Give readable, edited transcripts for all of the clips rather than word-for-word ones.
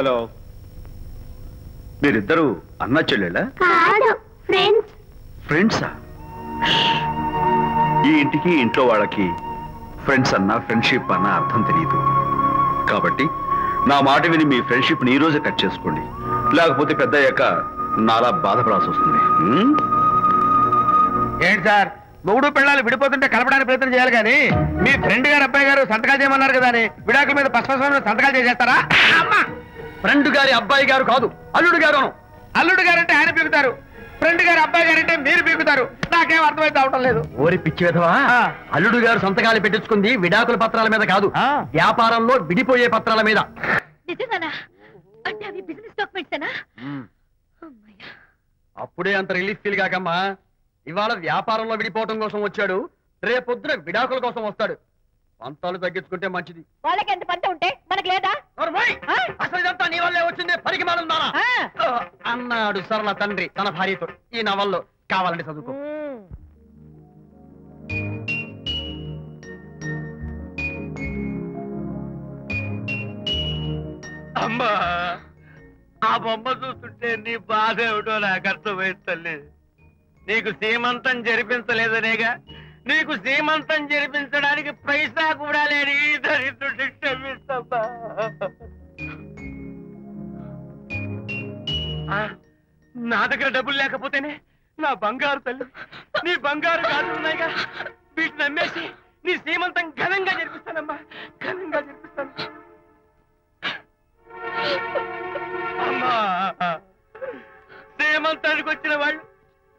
Hello, మీరిద్దరు అన్నా చెల్లెళ్ళా? ఫ్రెండ్సా? ఈ ఇంటికి ఇంట్లో వాళ్ళకి ఫ్రెండ్స్ అన్నా ఫ్రెండ్షిప్ అన్నా అర్థం తెలియదు. కాబట్టి నా మాట విని మీ ఫ్రెండ్షిప్ ని ఈ రోజే కట్ చేసుకోండి, లేకపోతే పెద్ద అయ్యాక నాలా బాధపడాల్సి వస్తుంది. ఏంటి సార్, మొగుడు పిల్లలు విడిపోతుంటే కలపడానికి ప్రయత్నం చేయాలి కానీ మీ ఫ్రెండ్ గారు అబ్బాయి గారు సంతకాలు చేయమన్నారు కదా అని విడాకుల మీద పశ్చిమ సంతకాలు చేసేస్తారా? ఫ్రెండ్ గారి అబ్బాయి గారు కాదు, అల్లుడు గారు. అల్లుడు గారంటే ఆయన పీకుతారు, ఫ్రెండ్ గారు అబ్బాయి గారంటే మీరు పీకుతారు. నాకేం అర్థమైతే అవటం లేదు. ఓరి పిచ్చి విధవా, అల్లుడు గారు సంతకాలు పెట్టించుకుంది విడాకుల పత్రాల మీద కాదు, వ్యాపారంలో విడిపోయే పత్రాల మీద. అప్పుడే అంత రిలీఫ్ ఫీల్ కాకమ్మా. ఇవాళ వ్యాపారంలో విడిపోవటం కోసం వచ్చాడు, రేపొద్దున విడాకుల కోసం వస్తాడు. పంతాలు తగ్గించుకుంటే మంచిది. వాళ్ళకి ఎంత పంట ఉంటే మనకి లేదా? అసలు ఇదంతా నీ వల్లే వచ్చింది, పరికి మాలుందా అన్నాడు సరళ తండ్రి తన భార్యతో. ఈ నవల్లో కావాలంటే చదువుకో. అమ్మా, ఆ బొమ్మ చూస్తుంటే నీ బాధ ఏమిటో నాకు అర్థమైంది తల్లి. నీకు సీమంతం జరిపించలేదనేగా, నీకు సీమంతం జరిపించడానికి పైసా కూడా లేని దరిద్రుడి క్షమిస్తమ్మా. నా దగ్గర డబ్బులు లేకపోతేనే నా బంగారు తల్లి, నీ బంగారు గాజులున్నాయిగా, వీటిని అమ్మేసి నీ సీమంతం ఘనంగా జరిపిస్తానమ్మా, ఘనంగా జరిపిస్తాను. అమ్మా, సీమంతానికి వచ్చిన వాళ్ళు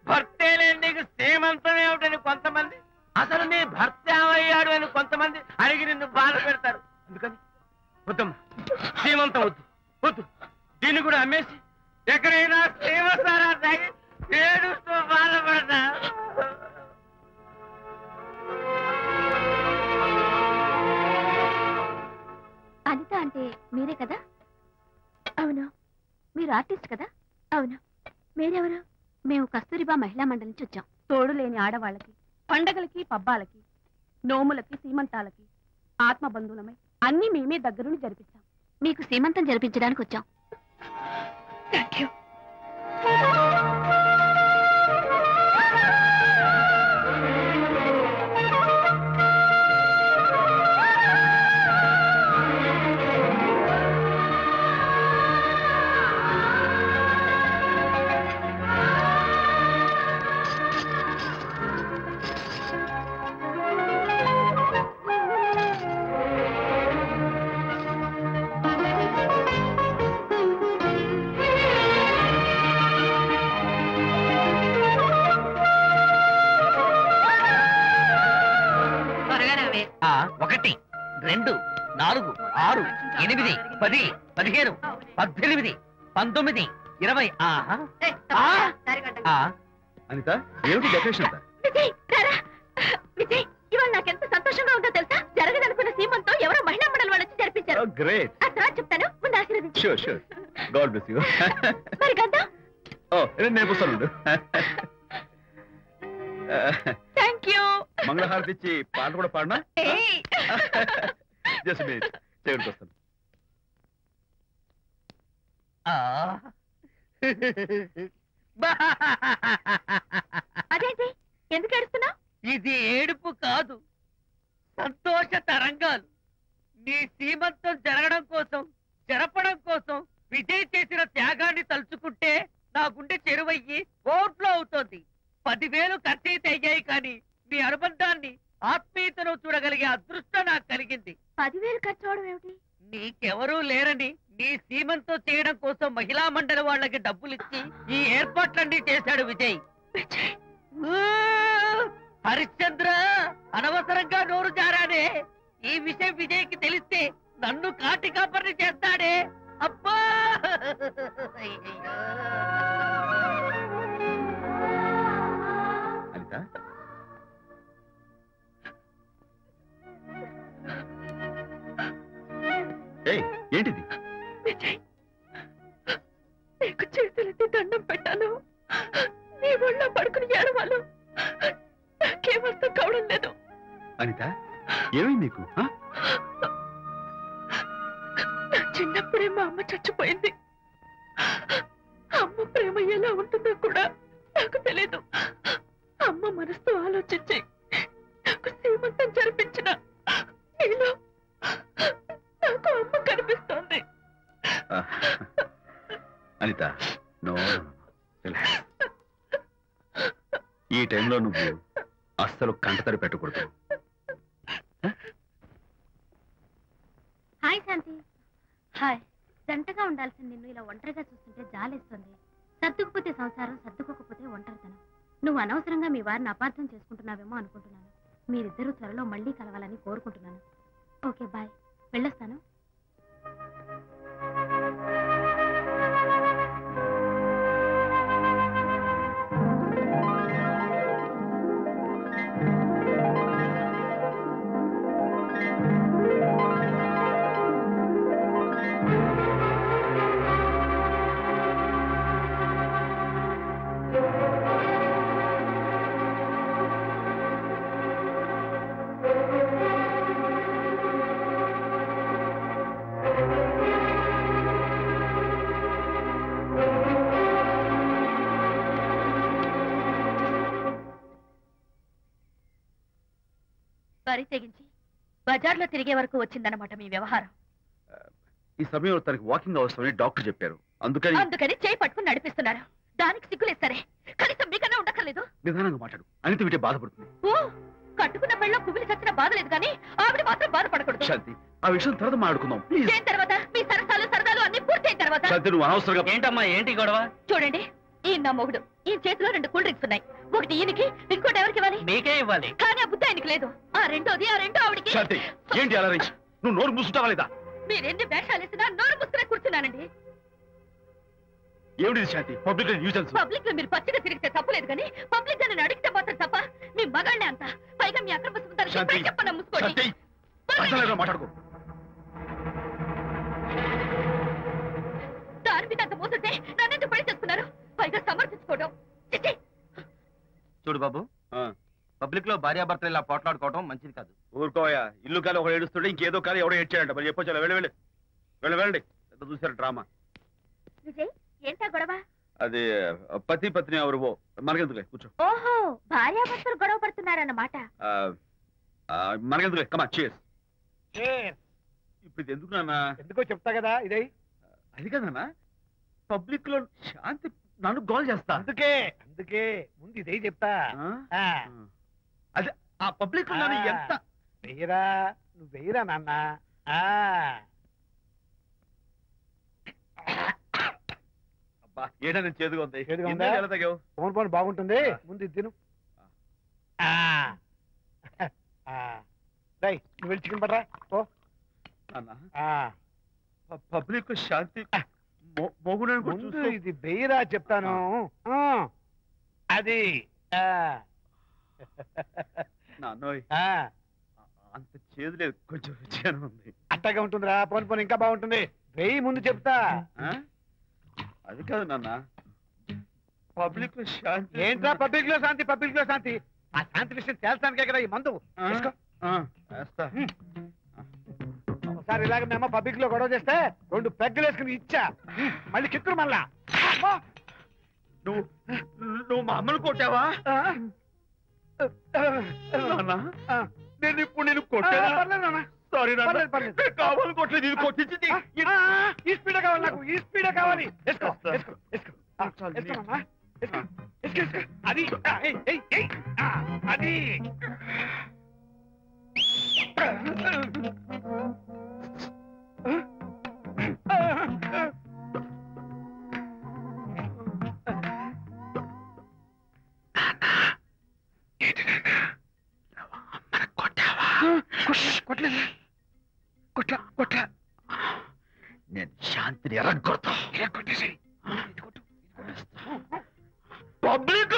భర్తే లేని నీకు సీమంతం ఏమిటని కొంతమంది, అసలు నీ భర్త ఏమయ్యాడు అని కొంతమంది అడిగి నిన్ను బాధ పెడతారు. అందుకని వద్దమ్మా, సీమంతం వద్దు వద్దు. దీన్ని కూడా అమ్మేసి ఎక్కడైనా సీమసారా తాగి ఏడుస్తూ బాధపడతా. అనిత అంటే మీరే కదా? అవును. మీరు ఆర్టిస్ట్ కదా? అవును. మీరెవరు? మేము కస్తూరిబా మహిళా మండలి నుంచి వచ్చాం. తోడు లేని ఆడవాళ్ళకి, పండగలకి, పబ్బాలకి, నోములకి, సీమంతాలకి ఆత్మబంధువులమై అన్ని మేమే దగ్గరుండి జరిపిస్తాం. మీకు సీమంతం జరిపించడానికి వచ్చాం. Thank you. ఒకటి, 2, 4, 6, 8, 10, 15, 18, 19, 20. అనిత, ఏమిటి డెకరేషన్ అంతా? విజయ్, ఇవాళ నాకెంత సంతోషంగా ఉందో తెలుసా? జరగదనుకున్న సీమంతో ఎవరో మహిళా మండలి వాళ్ళు వచ్చి జరిపించారు. గ్రేట్. ఆ తర్వాత చెప్తాను, ముందు ఆశీర్వదించు. Sure sure. God bless you. మరి గంధం? నేను పుస్తాను. Thank you. మంగళహారతి ఇచ్చి పాట కూడా పాడనా? జస్ట్ మినిట్, చేయడానికి వస్తాను. అదేంటి, ఎందుకు ఏడుస్తున్నావు? ఇది ఏడుపు కాదు, సంతోష తరంగాలు. నీ సీమంతం జరగడం కోసం, జరపడం కోసం విజయ్ చేసిన త్యాగాన్ని తలుచుకుంటే నా గుండె చెరువయ్యి ఓట్లో అవుతోంది. 10,000 ఖర్చయితే అయ్యాయి కానీ మీ అనుబంధాన్ని, ఆత్మీయతను చూడగలిగే అదృష్టం నాకు కలిగింది. 10,000 ఖర్చు అవడం ఏమిటి? నీకెవరూ లేరని నీ సీమంతో చేయడం కోసం మహిళా మండలి వాళ్ళకి డబ్బులిచ్చి ఈ ఏర్పాట్లన్నీ చేశాడు విజయ్. హరిశ్చంద్ర, అనవసరంగా నోరు జారానే. ఈ విషయం విజయ్కి తెలిస్తే నన్ను కాటి కాపర్ని చేస్తాడే. అబ్బా, అనిత, ఏంటిది? విజయ్, నీకు చేతులెత్తి దండం పెట్టాను. నీ ఒళ్ళో పడుకుని ఏడవాలు. నాకేమర్థం కావడం లేదు. అనిత, ఏమైంది నీకు? నా చిన్నప్పుడే మా అమ్మ చచ్చిపోయింది. అమ్మ ప్రేమ ఎలా ఉంటుందో కూడా నాకు తెలీదు. అమ్మ మనసుతో ఆలోచించి నాకు శ్రీమంతం జరిపించిన నీలో నాకు అమ్మ కనిపిస్తోంది. అనిత, నో, ఈ టైంలో నువ్వు అస్సలు కంటతడి పెట్టకూడదు. హాయ్ శాంతి. హాయ్. జంటగా ఉండాల్సిన నిన్ను ఇలా ఒంటరిగా చూస్తుంటే జాలేస్తుంది. సర్దుకుపోతే సంసారం, సర్దుకోకపోతే ఒంటరితనం. నువ్వు అనవసరంగా మీ వారిని అపార్థం చేసుకుంటున్నావేమో అనుకుంటున్నాను. మీరిద్దరూ త్వరలో మళ్ళీ కలవాలని కోరుకుంటున్నాను. Okay, bye. వెళ్ళొస్తాను. వరి తెగించి బజార్లో తిరిగే వరకు వచ్చిందన్నమాట మీ వ్యవహారం. ఈ సమయంలో తనకి వాకింగ్ అవసరమని డాక్టర్ చెప్పారు. అందుకని చేయి పట్టుకుని నడిపిస్తున్నారు. దానికి సిగ్గులేదు. సరే, కనీసం మీకన్నా ఉండక్కర్లేదు. నిదానంగా మాట్లాడు. అనిత వింటే బాధపడుతుంది. ఓ, కట్టుకున్న పెళ్ళలో కుమిలి చచ్చిన బాధ లేదు కానీ ఆవిడ మాత్రం బాధపడకూడదు. శాంతి, ఆ విషయం తర్వాత మాట్లాడుకుందాం ప్లీజ్. దేని తర్వాత? మీ సరసాలు అన్ని పూర్తయిన తర్వాత. శాంతి, నువ్వు అనవసరంగా. ఏంటమ్మా, ఏంటి గొడవ? చూడండి, ఈయన నా మొగుడు. ఈ చేతిలో 2 కూల్ డ్రింక్స్ ఉన్నాయి. ఒకటి ఈయనకి, ఇంకోటి ఎవరికి ఇవ్వాలి? మీకే ఇవ్వాలి. కానీ ఆ బుద్ధి ఆయనకి లేదు. ఆ రెండో ఆవిడికి. శాంతి, ఏంటి అలా రేయ్? నువ్వు నోరు మూసుకుంటావా లేదా? మీరెన్ని వేషాలు వేసినా నోరు ముసుకునే కూర్చున్నానండి. ఏమిటి శాంతి? Public nuisance. పబ్లిక్ లో మీరు పచ్చిగా తిరిగితే తప్పలేదు కానీ పబ్లిక్ గా నన్ను అడిగితే మాత్రం తప్ప. మీ మగాళ్ళే అంత. పైగా మీ అక్రమ సుందరం చెప్పన్నా ముసుకోండి. మాట్లాడుకో. దాని మీద అంత మోసంటే నన్నెందుకు పడి చేస్తున్నారు? పైగా సమర్థించుకోవడం. చూడు బాబు, పబ్లిక్ లో భార్యాభర్తలు ఇలా పోట్లాడుకోవడం మంచిది కాదు. ఊరుకోయా. ఇల్లు కాలి ఒకడు ఏడుస్తుంటే ఇంకేదో కాలి ఎవడో ఏడ్చాడంట. మరి చెప్పొచ్చు. వెళ్ళండి. ఎంత చూసారు డ్రామా. విజయ్, ఏంటా గొడవ? అది పతి పత్ని ఎవరు మనకెందుకులే, కూర్చో. ఓహో, భార్యాభర్తలు గొడవ పడుతున్నారన్నమాట. మనకెందుకులే, కమా చేస్. ఇప్పుడు ఇది ఎందుకు నాన్న? ఎందుకో చెప్తా కదా. ఇదే అది కదన్నా, పబ్లిక్ లో శాంతి నన్ను గోల్ చేస్తా. అందుకే ముందు ఇదే చెప్తా. అదే ఆ పబ్లిక్ లో ఎంత వెయ్యరా, నువ్వు వెయ్యరా నాన్న. అబ్బా, ఏదైనా చేదుగా ఉంది. ఫోన్ ఫోన్ బాగుంటుంది. ముందు ఇది తిను. నువ్వు వెళ్ళి చికెన్ పడరా. ఓ పబ్లిక్ శాంతి ముందు ఇది వెయ్యరా చెప్తాను. అది నాన్నోయ్, అంత చేదు లేదు, కొంచెం రుచిగానే ఉంది. అట్టగా ఉంటుందిరా. పోను పోను ఇంకా బాగుంటుంది. వెయ్యి ముందు చెప్తా. అది కాదు నాన్న, పబ్లిక్ లో శాంతి. ఏంట్రా పబ్లిక్ లో శాంతి? పబ్లిక్ లో శాంతి? ఆ శాంతి విషయం తేల్చడానికే కదా ఈ మందు. ఒకసారి ఇలాగ మేము పబ్లిక్ లో గొడవ చేస్తే 2 పెగ్గలు వేసుకుని ఇచ్చా. మళ్ళీ కిక్కురు మళ్ళా. నువ్వు మా అమ్మను కొట్టావా? నేను ఇప్పుడు నేను కొట్టాను. సారీ కావాలి కొట్టలేదు. ఇది కొట్టించింది. ఈ స్పీడ్ కావాలి నాకు. ఈ స్పీడ్ కావాలి. అది అది కొట్లా. నేను శాంతిని ఎరగొడతా. కొట్టేసి పబ్లిక్